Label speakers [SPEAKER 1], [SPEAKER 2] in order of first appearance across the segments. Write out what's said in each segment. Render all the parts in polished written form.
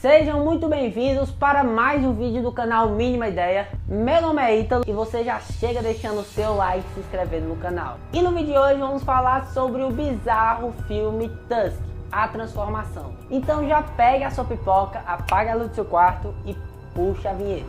[SPEAKER 1] Sejam muito bem-vindos para mais um vídeo do canal Mínima Ideia. Meu nome é Ítalo e você já chega deixando o seu like e se inscrevendo no canal. E no vídeo de hoje vamos falar sobre o bizarro filme Tusk, A Transformação. Então já pega a sua pipoca, apaga a luz do seu quarto e puxa a vinheta.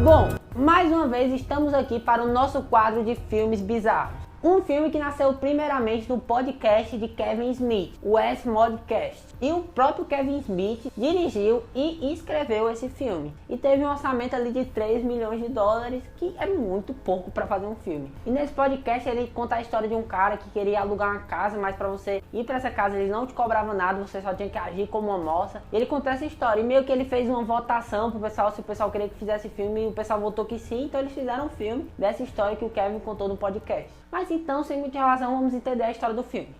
[SPEAKER 1] Bom, mais uma vez estamos aqui para o nosso quadro de filmes bizarros. Um filme que nasceu primeiramente do podcast de Kevin Smith, o S-Modcast. E o próprio Kevin Smith dirigiu e escreveu esse filme. E teve um orçamento ali de 3 milhões de dólares, que é muito pouco para fazer um filme. E nesse podcast ele conta a história de um cara que queria alugar uma casa, mas para você ir para essa casa eles não te cobravam nada, você só tinha que agir como uma moça. E ele contou essa história e meio que ele fez uma votação pro pessoal, se o pessoal queria que fizesse filme, e o pessoal votou que sim, então eles fizeram um filme dessa história que o Kevin contou no podcast. Mas então, sem muita relação, vamos entender a história do filme.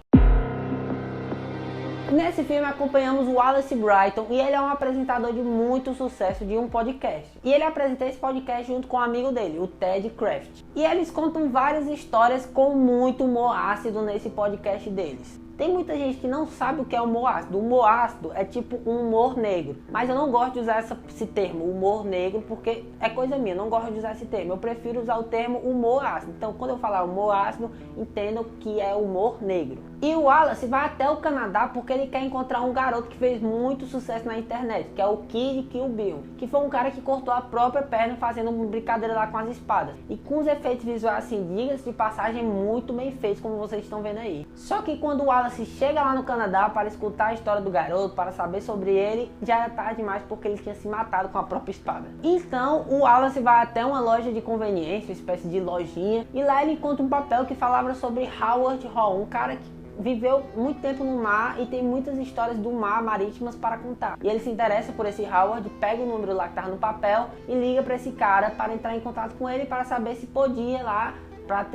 [SPEAKER 1] Nesse filme acompanhamos o Wallace Bryton e ele é um apresentador de muito sucesso de um podcast. E ele apresenta esse podcast junto com um amigo dele, o Ted Craft. E eles contam várias histórias com muito humor ácido nesse podcast deles. Tem muita gente que não sabe o que é humor ácido. O humor ácido é tipo um humor negro. Mas eu não gosto de usar esse termo, humor negro, porque é coisa minha. Eu não gosto de usar esse termo. Eu prefiro usar o termo humor ácido. Então, quando eu falar humor ácido, entendam que é humor negro. E o Wallace vai até o Canadá porque ele quer encontrar um garoto que fez muito sucesso na internet, que é o Kid Kill Bill, que foi um cara que cortou a própria perna fazendo uma brincadeira lá com as espadas. E com os efeitos visuais assim, diga-se de passagem, muito bem feitos, como vocês estão vendo aí. Só que quando o Wallace chega lá no Canadá para escutar a história do garoto, para saber sobre ele, já é tarde demais porque ele tinha se matado com a própria espada. Então o Wallace vai até uma loja de conveniência, uma espécie de lojinha, e lá ele encontra um papel que falava sobre Howard Hall, um cara que viveu muito tempo no mar e tem muitas histórias do mar marítimas para contar. E ele se interessa por esse Howard, pega o número lá que estava no papel e liga para esse cara para entrar em contato com ele para saber se podia lá para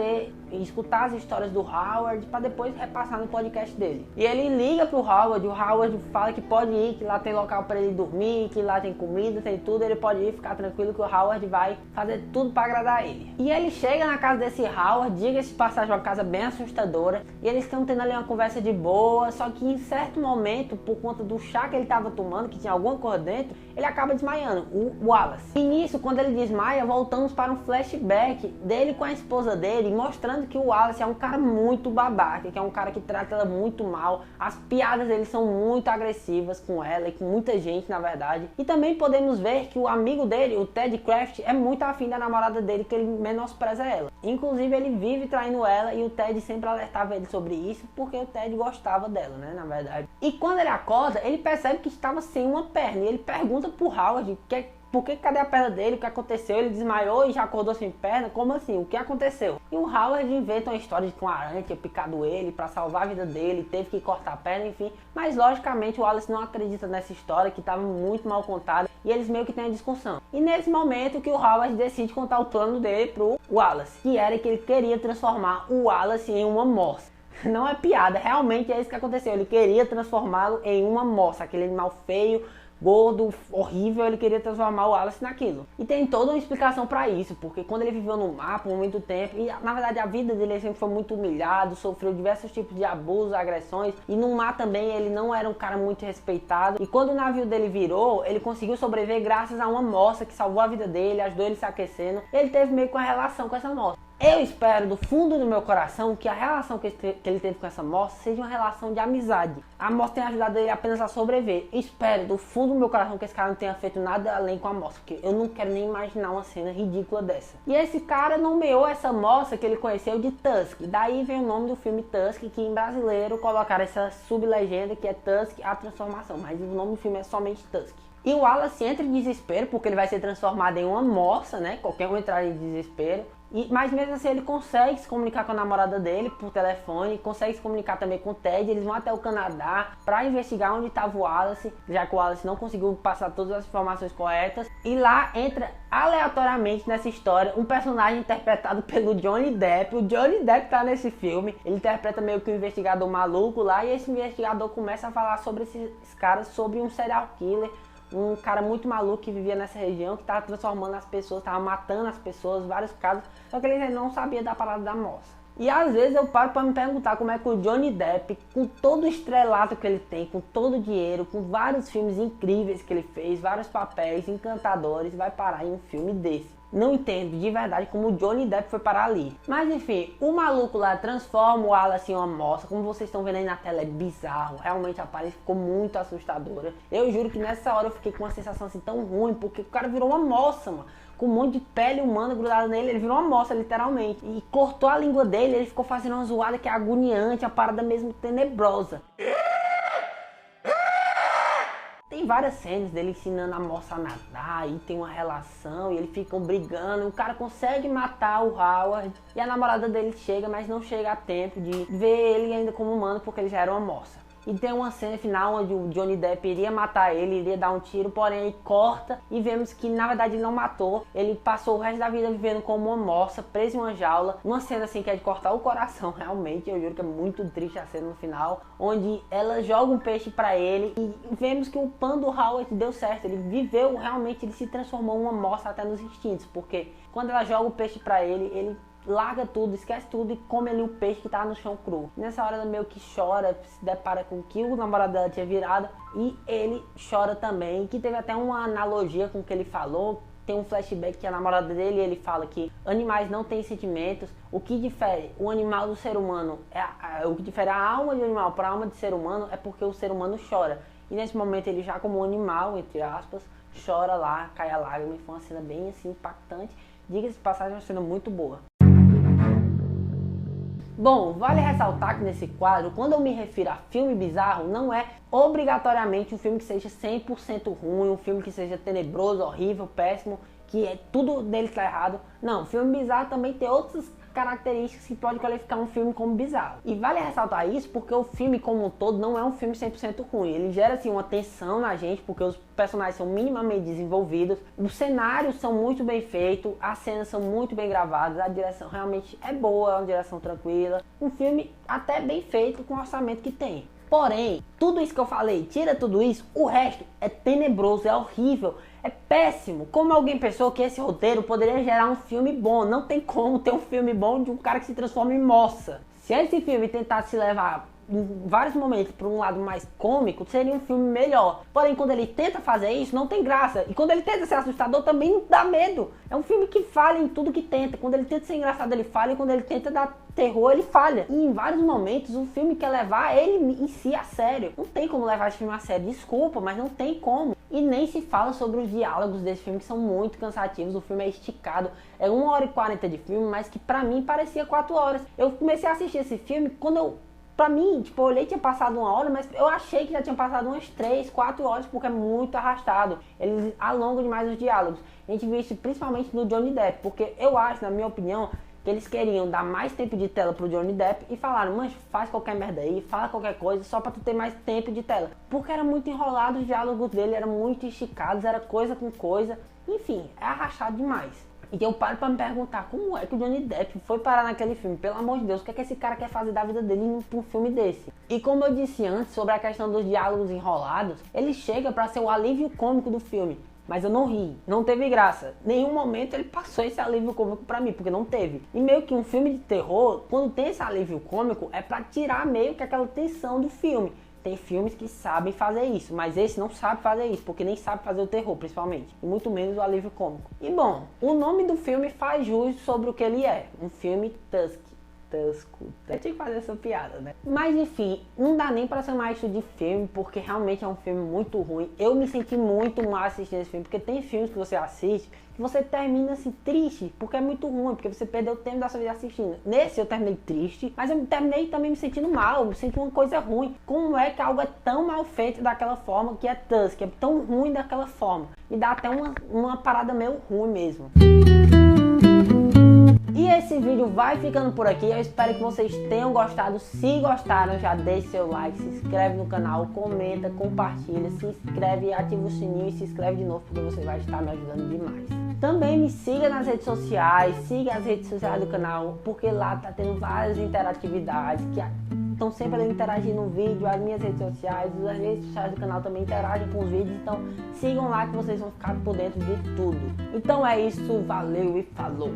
[SPEAKER 1] escutar as histórias do Howard para depois repassar no podcast dele. E ele liga pro Howard, o Howard fala que pode ir, que lá tem local para ele dormir, que lá tem comida, tem tudo, ele pode ir, ficar tranquilo que o Howard vai fazer tudo para agradar ele. E ele chega na casa desse Howard, diga-se de passagem, uma casa bem assustadora, e eles estão tendo ali uma conversa de boa, só que em certo momento, por conta do chá que ele estava tomando, que tinha alguma coisa dentro, ele acaba desmaiando, o Wallace. E nisso, quando ele desmaia, voltamos para um flashback dele com a esposa dele, mostrando que o Wallace é um cara muito babaca, que é um cara que trata ela muito mal. As piadas dele são muito agressivas com ela e com muita gente, na verdade. E também podemos ver que o amigo dele, o Ted Craft, é muito afim da namorada dele, que ele menospreza ela. Inclusive ele vive traindo ela e o Ted sempre alertava ele sobre isso, porque o Ted gostava dela, né, na verdade. E quando ele acorda, ele percebe que estava sem uma perna e ele pergunta pro Howard cadê a perna dele, o que aconteceu, ele desmaiou e já acordou sem perna, como assim, o que aconteceu? E o Howard inventa uma história de que uma aranha tinha picado ele para salvar a vida dele, teve que cortar a perna, enfim. Mas logicamente o Wallace não acredita nessa história, que estava muito mal contada, e eles meio que têm a discussão. E nesse momento que o Howard decide contar o plano dele pro Wallace, que era que ele queria transformar o Wallace em uma moça. Não é piada, realmente é isso que aconteceu, ele queria transformá-lo em uma moça, aquele animal feio, gordo, horrível, ele queria transformar o Wallace naquilo. E tem toda uma explicação para isso, porque quando ele viveu no mar por muito tempo, e na verdade a vida dele sempre foi muito humilhado, sofreu diversos tipos de abusos, agressões, e no mar também ele não era um cara muito respeitado. E quando o navio dele virou, ele conseguiu sobreviver graças a uma moça que salvou a vida dele, ajudou ele se aquecendo. Ele teve meio que uma relação com essa moça. Eu espero do fundo do meu coração que a relação que ele teve com essa moça seja uma relação de amizade. A moça tenha ajudado ele apenas a sobreviver. Espero do fundo do meu coração que esse cara não tenha feito nada além com a moça, porque eu não quero nem imaginar uma cena ridícula dessa. E esse cara nomeou essa moça que ele conheceu de Tusk. Daí vem o nome do filme Tusk, que em brasileiro colocaram essa sublegenda que é Tusk, A Transformação. Mas o nome do filme é somente Tusk. E o Wallace entra em desespero porque ele vai ser transformado em uma moça, né? Qualquer um entrar em desespero. Mas mesmo assim ele consegue se comunicar com a namorada dele por telefone, consegue se comunicar também com o Ted. Eles vão até o Canadá para investigar onde estava o Wallace, já que o Wallace não conseguiu passar todas as informações corretas. E lá entra aleatoriamente nessa história um personagem interpretado pelo Johnny Depp. O Johnny Depp tá nesse filme, ele interpreta meio que um investigador maluco lá, e esse investigador começa a falar sobre esses caras, sobre um serial killer, um cara muito maluco que vivia nessa região, que estava transformando as pessoas, estava matando as pessoas, vários casos, só que ele não sabia da parada da moça. E às vezes eu paro para me perguntar como é que o Johnny Depp, com todo o estrelato que ele tem, com todo o dinheiro, com vários filmes incríveis que ele fez, vários papéis encantadores, vai parar em um filme desse. Não entendo de verdade como o Johnny Depp foi parar ali. Mas enfim, o maluco lá transforma o Wallace em uma moça. Como vocês estão vendo aí na tela, é bizarro. Realmente a aparência ficou muito assustadora. Eu juro que nessa hora eu fiquei com uma sensação assim tão ruim, porque o cara virou uma moça, mano. Com um monte de pele humana grudada nele, ele virou uma moça, literalmente. E cortou a língua dele, ele ficou fazendo uma zoada que é agoniante, a parada mesmo tenebrosa. Tem várias cenas dele ensinando a moça a nadar, e tem uma relação, e eles ficam brigando, e o cara consegue matar o Howard, e a namorada dele chega, mas não chega a tempo de ver ele ainda como humano, porque ele já era uma moça. E tem uma cena final onde o Johnny Depp iria matar ele, iria dar um tiro, porém ele corta e vemos que na verdade ele não matou. Ele passou o resto da vida vivendo como uma moça, preso em uma jaula. Uma cena assim que é de cortar o coração, realmente, eu juro que é muito triste a cena no final. Onde ela joga um peixe pra ele e vemos que o plano do Howard deu certo. Ele viveu realmente, ele se transformou em uma moça até nos instintos. Porque quando ela joga o peixe pra ele larga tudo, esquece tudo e come ali o peixe que tá no chão cru. Nessa hora ela meio que chora, se depara com o que o namorado dela tinha virado e ele chora também, que teve até uma analogia com o que ele falou. Tem um flashback que a namorada dele, ele fala que animais não têm sentimentos. O que difere o animal do ser humano, o que difere a alma de animal para a alma de ser humano é porque o ser humano chora. E nesse momento ele já como um animal, entre aspas, chora lá, cai a lágrima. E foi uma cena bem assim impactante. Diga-se de passagem, uma cena muito boa. Bom, vale ressaltar que nesse quadro, quando eu me refiro a filme bizarro, não é obrigatoriamente um filme que seja 100% ruim, um filme que seja tenebroso, horrível, péssimo, que tudo dele está errado. Não, filme bizarro também tem outras características que pode qualificar um filme como bizarro. E vale ressaltar isso porque o filme como um todo não é um filme 100% ruim. Ele gera assim uma tensão na gente porque os personagens são minimamente desenvolvidos, os cenários são muito bem feitos, as cenas são muito bem gravadas, a direção realmente é boa, é uma direção tranquila. Um filme até bem feito com o orçamento que tem. Porém, tudo isso que eu falei, tira tudo isso, o resto é tenebroso, é horrível, é péssimo. Como alguém pensou que esse roteiro poderia gerar um filme bom? Não tem como ter um filme bom de um cara que se transforma em moça. Se esse filme tentasse levar em vários momentos para um lado mais cômico, seria um filme melhor. Porém, quando ele tenta fazer isso, não tem graça. E quando ele tenta ser assustador, também não dá medo. É um filme que falha em tudo que tenta. Quando ele tenta ser engraçado, ele falha. E quando ele tenta dar terror, ele falha. E em vários momentos, o filme quer levar ele em si a sério. Não tem como levar esse filme a sério. Desculpa, mas não tem como. E nem se fala sobre os diálogos desse filme, que são muito cansativos. O filme é esticado. É 1h40 de filme, mas que pra mim parecia 4 horas. Eu comecei a assistir esse filme quando pra mim, tipo, eu olhei que tinha passado 1 hora, mas eu achei que já tinha passado umas 3, 4 horas, porque é muito arrastado. Eles alongam demais os diálogos. A gente viu isso principalmente no Johnny Depp, porque eu acho, na minha opinião, que eles queriam dar mais tempo de tela pro Johnny Depp e falaram, mas faz qualquer merda aí, fala qualquer coisa só pra tu ter mais tempo de tela. Porque era muito enrolado, os diálogos dele eram muito esticados, era coisa com coisa, enfim, é arrastado demais. E eu paro pra me perguntar, como é que o Johnny Depp foi parar naquele filme? Pelo amor de Deus, o que é que esse cara quer fazer da vida dele em um filme desse? E como eu disse antes, sobre a questão dos diálogos enrolados, ele chega pra ser o alívio cômico do filme. Mas eu não ri, não teve graça. Nenhum momento ele passou esse alívio cômico pra mim, porque não teve. E meio que um filme de terror, quando tem esse alívio cômico, é pra tirar meio que aquela tensão do filme. Tem filmes que sabem fazer isso, mas esse não sabe fazer isso, porque nem sabe fazer o terror, principalmente. E muito menos o alívio cômico. E bom, o nome do filme faz jus sobre o que ele é. Um filme tosco. Eu tinha que fazer essa piada, né? Mas enfim, não dá nem pra chamar isso de filme, porque realmente é um filme muito ruim. Eu me senti muito mal assistindo esse filme, porque tem filmes que você assiste que você termina assim triste, porque é muito ruim, porque você perdeu o tempo da sua vida assistindo. Nesse eu terminei triste, mas eu terminei também me sentindo mal, me senti uma coisa ruim. Como é que algo é tão mal feito daquela forma, que é tosco, é tão ruim daquela forma? Me dá até uma parada meio ruim mesmo. E esse vídeo vai ficando por aqui, eu espero que vocês tenham gostado. Se gostaram, já deixe seu like, se inscreve no canal, comenta, compartilha, se inscreve, ativa o sininho e se inscreve de novo, porque você vai estar me ajudando demais. Também me siga nas redes sociais, siga as redes sociais do canal, porque lá tá tendo várias interatividades que estão sempre ali interagindo no vídeo. As minhas redes sociais, as redes sociais do canal também interagem com os vídeos, então sigam lá que vocês vão ficar por dentro de tudo. Então é isso, valeu e falou!